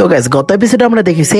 তো গাইস গত এপিসোডে আমরা দেখেছি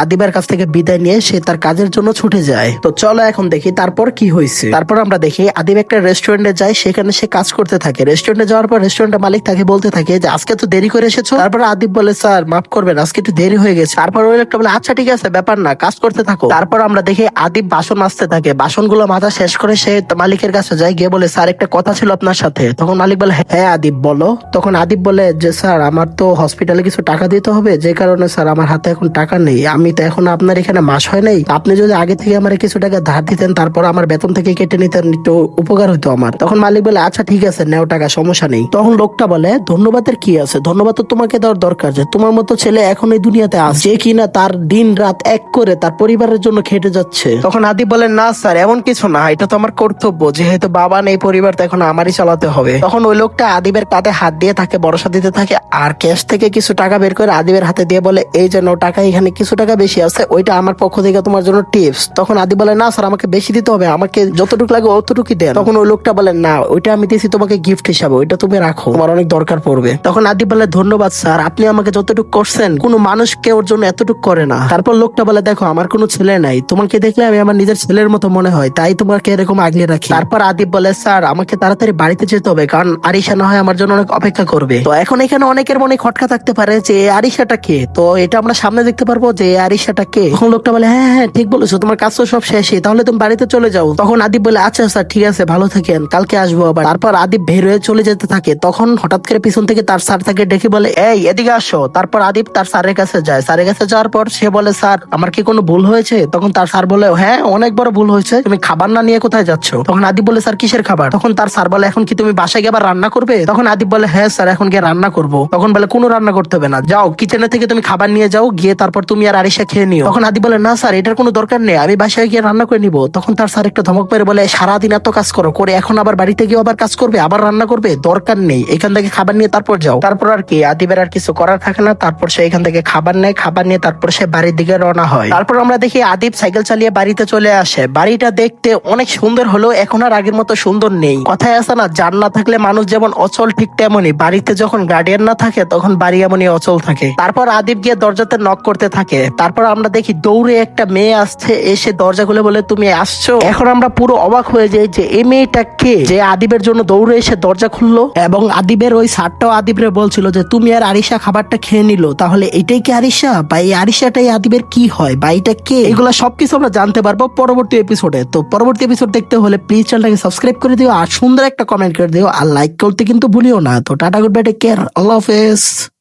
আদিবের কাছ থেকে বিদায় নিয়ে সে তার কাজের জন্য ছুটে যায়। তো চলো এখন দেখি তারপর কি হয়েছে। তারপর আমরা দেখি আদিব একটা রেস্টুরেন্টে যায়, সেখানে সে কাজ করতে থাকে। রেস্টুরেন্টে যাওয়ার পর রেস্টুরেন্টের মালিক তাকে বলতে থাকে যে আজকে তো দেরি করে এসেছো। তারপর আদিব বলে স্যার মাফ করবেন, আজকে একটু দেরি হয়ে গেছে। তারপর ওই লোকটা বলে আচ্ছা ঠিক আছে, ব্যাপার না, কাজ করতে থাকো। তারপর আমরা দেখি আদিব বাসন মাজতে থাকে, বাসনগুলো মাজা শেষ করে সে মালিকের কাছে যায়, গিয়ে বলে স্যার একটা কথা ছিল আপনার সাথে। তখন মালিক বলে হ্যাঁ আদিব বলো। তখন আদিব বলে যে স্যার আমার তো হসপিটালে কিছু টাকা দিতে হবে, যে কারণে স্যার আমার হাতে এখন টাকা নেই। আমি তো এখন আপনার এখানে মাস হয় নাই, আপনি যদি আগে থেকে আমার কিছু টাকা ধার দিতেন, তারপর আমার বেতন থেকে কেটে নিতেন, একটু উপকার হতো আমার। তখন মালিক বলে আচ্ছা ঠিক আছে নেও টাকা, সমস্যা নেই। তখন লোকটা বলে ধন্যবাদের কি আছে, ধন্যবাদ তো তোমাকে দেওয়ার দরকার, যে তোমার মতো ছেলে এখন এই দুনিয়াতে আছে যে কিনা তার দিন রাত এক করে তার পরিবারের জন্য খেটে যাচ্ছে। তখন আদিব বলে না স্যার এমন কিছু না, এটা তো আমার কর্তব্য, যেহেতু বাবা নেই পরিবার তো এখন আমারই চালাতে হবে। তখন ওই লোকটা আদিবের কাঁধে হাত দিয়ে তাকে ভরসা দিতে থাকে, আর ক্যাশ থেকে কিছু টাকা বের করে আদিবের হাতে দিয়ে বলে এই যে নাও টাকা, এখানে কিছু টাকা বেশি আছে, ওইটা আমার পক্ষ থেকে তোমার জন্য টিপস। তখন আদিব বলে না স্যার আমাকে বেশি দিতে হবে, আমাকে যতটুকু লাগে অতটুকুই দেন। তখন ওই লোকটা বলে না ওইটা আমি দিয়েছি তোমাকে গিফট হিসাবে, ওইটা তুমি রাখো, তোমার অনেক দরকার পড়বে। তখন আদিব বলে ধন্যবাদ স্যার, আপনি আমাকে যতটুকু করছেন কোনো মানুষ কেউ ওর জন্য এতটুকু করে না। তারপর লোকটা বলে দেখো আমার কোনো ছেলে নাই, তোমাকে দেখলে আমি আমার নিজের ছেলের মতো মনে হয়, তাই তোমাকে এরকম আগলে রাখি। তারপর আদিব বলে স্যার আমাকে তাড়াতাড়ি বাড়িতে যেতে হবে, কারণ আরিশা না হয় আমার জন্য অনেক অপেক্ষা করবে। তো এখন এখানে অনেকের মনে খটকা থাকতে পারে যে আরিশাটা কে, তো এটা আমরা সামনে দেখতে পারবো যে আরিশাটা কে। তখন লোকটা বলে হ্যাঁ হ্যাঁ ঠিক বলেছো, তোমার কাজ তো সব শেষই, তাহলে তুমি বাড়িতে চলে যাও। তখন আদিব বলে আচ্ছা স্যার ঠিক আছে, ভালো থাকেন, কালকে আসবো আবার। তারপর আদিব বের হয়ে চলে যেতে থাকে, তখন হঠাৎ করে পিছন থেকে তার স্যার তাকে ডেকে বলে এই এদিকে আসো। তারপর আদিব তার স্যারের কাছে যায়, স্যারের কাছে যাওয়ার পর সে বলে স্যার আমার কি কোনো ভুল হয়েছে? তখন তার স্যার বলে হ্যাঁ অনেক বড় ভুল হয়েছে, তুমি খাবার না নিয়ে কোথায় যাচ্ছ? তখন আদিব বলে স্যার কিসের খাবার? তখন তার স্যার বলে এখন কি তুমি বাসায় গিয়ে আবার রান্না করবে? তখন আদিব বলে হ্যাঁ স্যার এখন গিয়ে রান্না করবো। তখন বলে কোনো রান্না করতে হবে না, যাও কিচেনে থেকে তুমি খাবার নিয়ে যাও, গিয়ে তারপর তুমি আর আরিশা খেয়ে নিও। তখন আদিব বলে না স্যার এটার কোনো দরকার নেই, আমি বাসায় গিয়ে রান্না করে নিবো। তখন তার স্যার একটা ধমক মেরে বলে সারাদিন এত কাজ করো, করে এখন আবার বাড়িতে গিয়ে আবার কাজ করবে, আবার রান্না করবে, দরকার নেই, এখান থেকে খাবার নিয়ে তারপর যাও। তারপর আর কি আদিবের আর কিছু করার থাকে না, তারপর সে এখান থেকে খাবার নেয়, খাবার নিয়ে তারপর সে বাড়ির দিকে রওনা হয়। তারপর আমরা দেখি আদিব সাইকেল চালিয়ে বাড়িতে চলে আসে। বাড়িটা দেখতে অনেক সুন্দর হলো, এখন আর আগের মতো সুন্দর নেই। কথায় আছে না জান না থাকলে মানুষ যেমন অচল, ঠিক তেমনই বাড়িতে যখন গার্ডিয়ান না থাকে তখন বাড়ি এমনই অচল থাকে। তারপর আদিব গিয়ে দরজাতে নক করতে থাকে, তারপর আমরা দেখি দৌড়ে একটা মেয়ে আসছে, এসে দরজা খুলে বলে তুমি আসছো। এখন আমরা পুরো অবাক হয়ে যাই যে এই মেয়েটা কে, যে আদিবের জন্য দৌড়ে এসে দরজা খুললো। এবং আদিবের ওই স্যারটাও আদিবরে বলছিল যে তুমি আর আরিশা খাবারটা খেয়ে নিল, তাহলে এটাই কি আরিশা, বা এই আরিশাটাই আদিবের কি হয়, বা এটা কে? এগুলা সবকিছু আমরা জানতে পারবো পরবর্তী এপিসোডে। তো পরবর্তী এপিসোড দেখতে হলে প্লিজ চ্যানেলটাকে সাবস্ক্রাইব করে দিও, আর সুন্দর একটা কমেন্ট করে দিও, আর লাইক করতে কিন্তু ভুলিও না। তো tata, goodbye, take care, আল্লাহ হাফেজ।